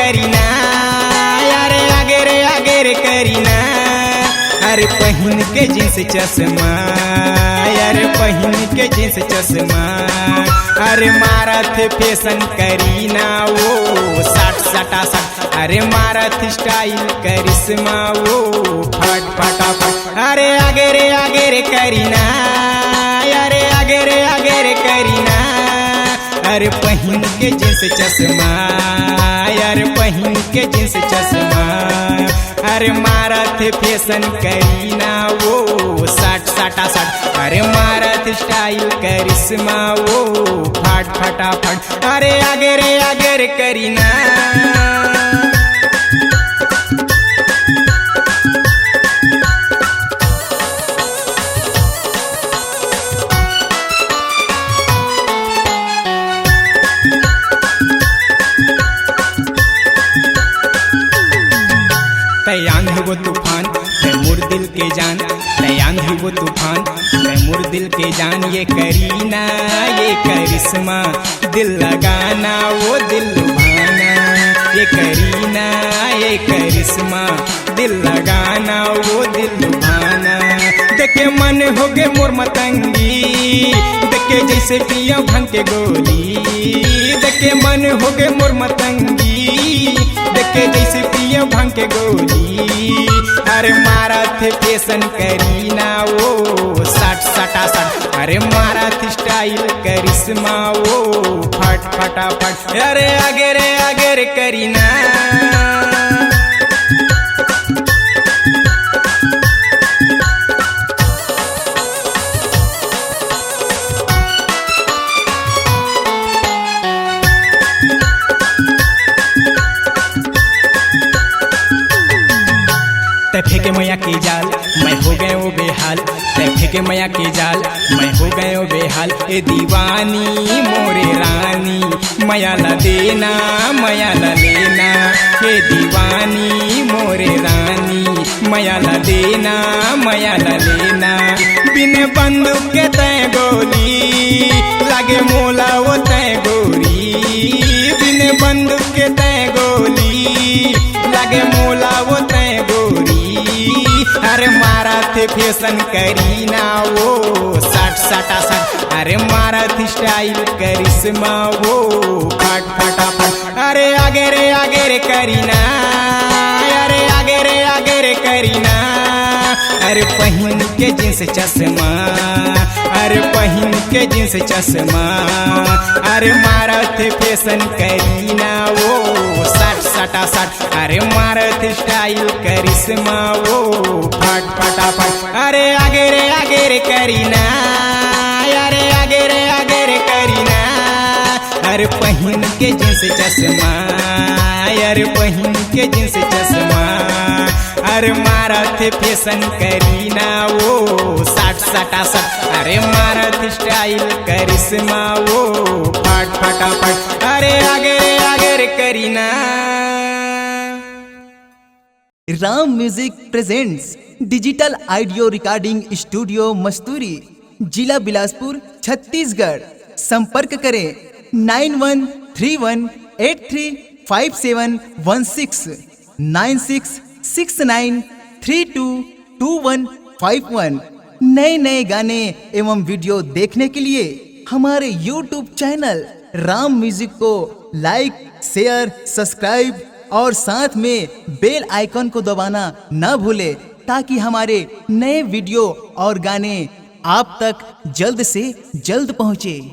करीना, अरे आगे रे करीना। अरे पहन के जींस चश्मा, अरे पहन के जींस चश्मा। अरे मारत फैशन करीना वो साठ सटा सट। अरे मारत स्टाइल करिश्मा वो फट फटाफट। अरे आगे रे करीना, अरे आगे रे करीना। अरे पहन के जींस चश्मा, अरे पहन के जींस चश्मा। अरे मारत फैशन करीना वो साठ सटा सट। अरे मारत स्टाइल करिश्मा वो फट फटाफट। अरे आगे रे करीना। आंधी वो तूफान तैमूर दिल के जान, आंधी वो तूफान तैमूर दिल के जान। ये करीना ये करिश्मा, दिल लगाना वो दिल लुभाना। ये करीना ये करिश्मा, दिल लगाना वो दिल लुभाना। देखे मन हो गए मोर मतंगी, देखे जैसे पिया भंग के गोली। देखे मन हो गए मोर मतंगी, देखे जैसे पिया भंग के गोली। अरे मारत फैशन करीना वो साठ सटा सट। अरे मारत स्टाइल करिश्मा वो फट फटाफट। अरे आगे रे करीना। फेंके मैया के जाल मैं हो गए वो बेहाल। फेंके मैया के जाल मैं हो गए वो बेहाल। ए दीवानी मोरे रानी, मैया ला देना मैया ला लेना। ए दीवानी मोरे रानी, मैया ला देना मैया ला लेना। बिन बंदूक के तय गोली, लागे मोला वो तय गोरी। बिन बंदूक के तय गोली, लागे मोला वो तय गोरी। अरे मारत फैशन करीना वो साठ सटा सट। अरे मारत स्टाइल करिश्मा वो फट फटाफट। अरे आगे रे करीना, अरे आगे रे करीना। अरे पहन के जींस चश्मा, अरे पहन के जींस चश्मा। अरे मारत फैशन करीना वो साठ सटा सट। अरे मारत स्टाइल करिश्मा वो फट फटाफट। अरे आगे रे करीना, अरे आगे रे करीना। अरे पहन के जींस चश्मा, अरे पहन के जींस चश्मा। अरे मारत फैशन करीना वो साठ सटा सट। अरे मारत स्टाइल करिश्मा वो फट फटाफट। अरे आगे रे Kareena. Ram music presents digital audio recording studio Masturi, जिला बिलासपुर, छत्तीसगढ़। संपर्क करें 9131835716 9669322151। नए गाने एवं वीडियो देखने के लिए हमारे YouTube चैनल राम म्यूजिक को लाइक शेयर सब्सक्राइब और साथ में बेल आइकन को दबाना न भूले, ताकि हमारे नए वीडियो और गाने आप तक जल्द से जल्द पहुंचे।